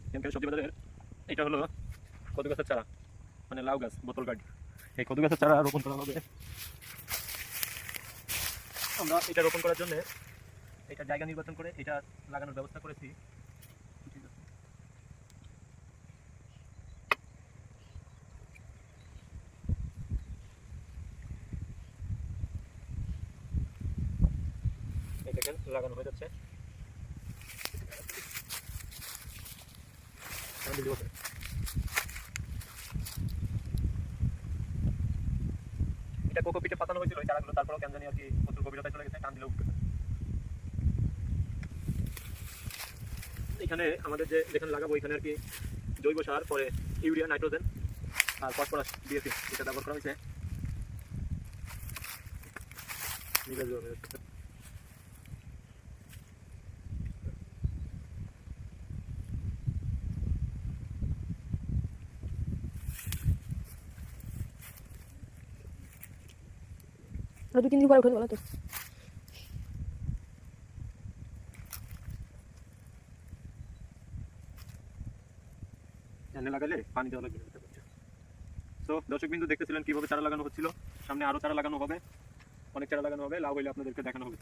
এখানকার সবজি বাজারের এটা হলো কদু গাছের চারা, মানে লাউ গাছ, বোতল গাছ। এই কদু গাছের চারা রোপণ করা হবে। আমরা এটা রোপণ করার জন্য এটা জায়গা নির্বাচন করে এটা লাগানোর ব্যবস্থা করেছি। ঠিক আছে, এই দেখেন লাগানো হয়ে যাচ্ছে। এটা কোকোপিটে পাতানো হয়েছিল এই চারাগুলো, তারপরেও কেন জানি আর কি প্রচুর গভীরতায় চলে গেছে, টান দিলেও উঠতেছে। এখানে আমাদের যেখানে লাগাবো এখানে আর কি জৈব সার, পরে ইউরিয়া, নাইট্রোজেন আর ফসফরাস ডিএপি এটা ব্যবহার করা হয়েছে। আর 2-3 দিন পরে উঠে বলো তো। এখানে লাগালে পানি দেওয়া লাগবে। তো দর্শক বিন্দু দেখতেছিলেন কিভাবে চারা লাগানো হচ্ছিল। সামনে আরো চারা লাগানো হবে, অনেক চারা লাগানো হবে। লাভ হইলে আপনাদেরকে দেখানো হবে।